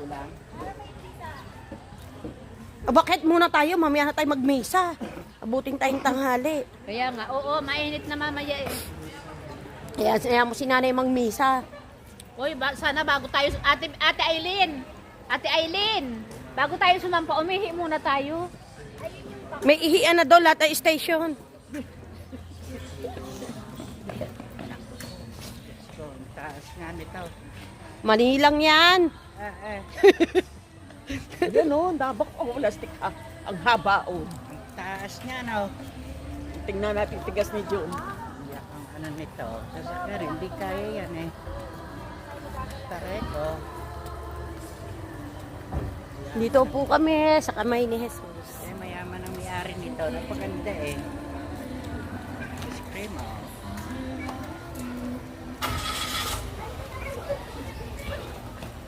lang. Bakit muna tayo? Mamaya na tayo magmisa. Abuting tayong tanghali. Kaya nga, oo, mainit na mamaya eh. Kaya mo si nanay magmisa. Uy, sana bago tayo, Ate Aileen, bago tayo sumampa, umihi muna tayo. May ihian na doon lahat ay station. So, taas nga nito. Manilang yan. Yan o, dabak o, plastic ang haba o. Ang taas niya no. Tingnan natin tigas ni June. Iyak ang ano nito. Sasakar, hindi kaya yan eh. Tareko. Dito po kami sa kamay ni Jesus. Eh, mayaman ang may-ari nito. Napaganda eh. Ice cream oh.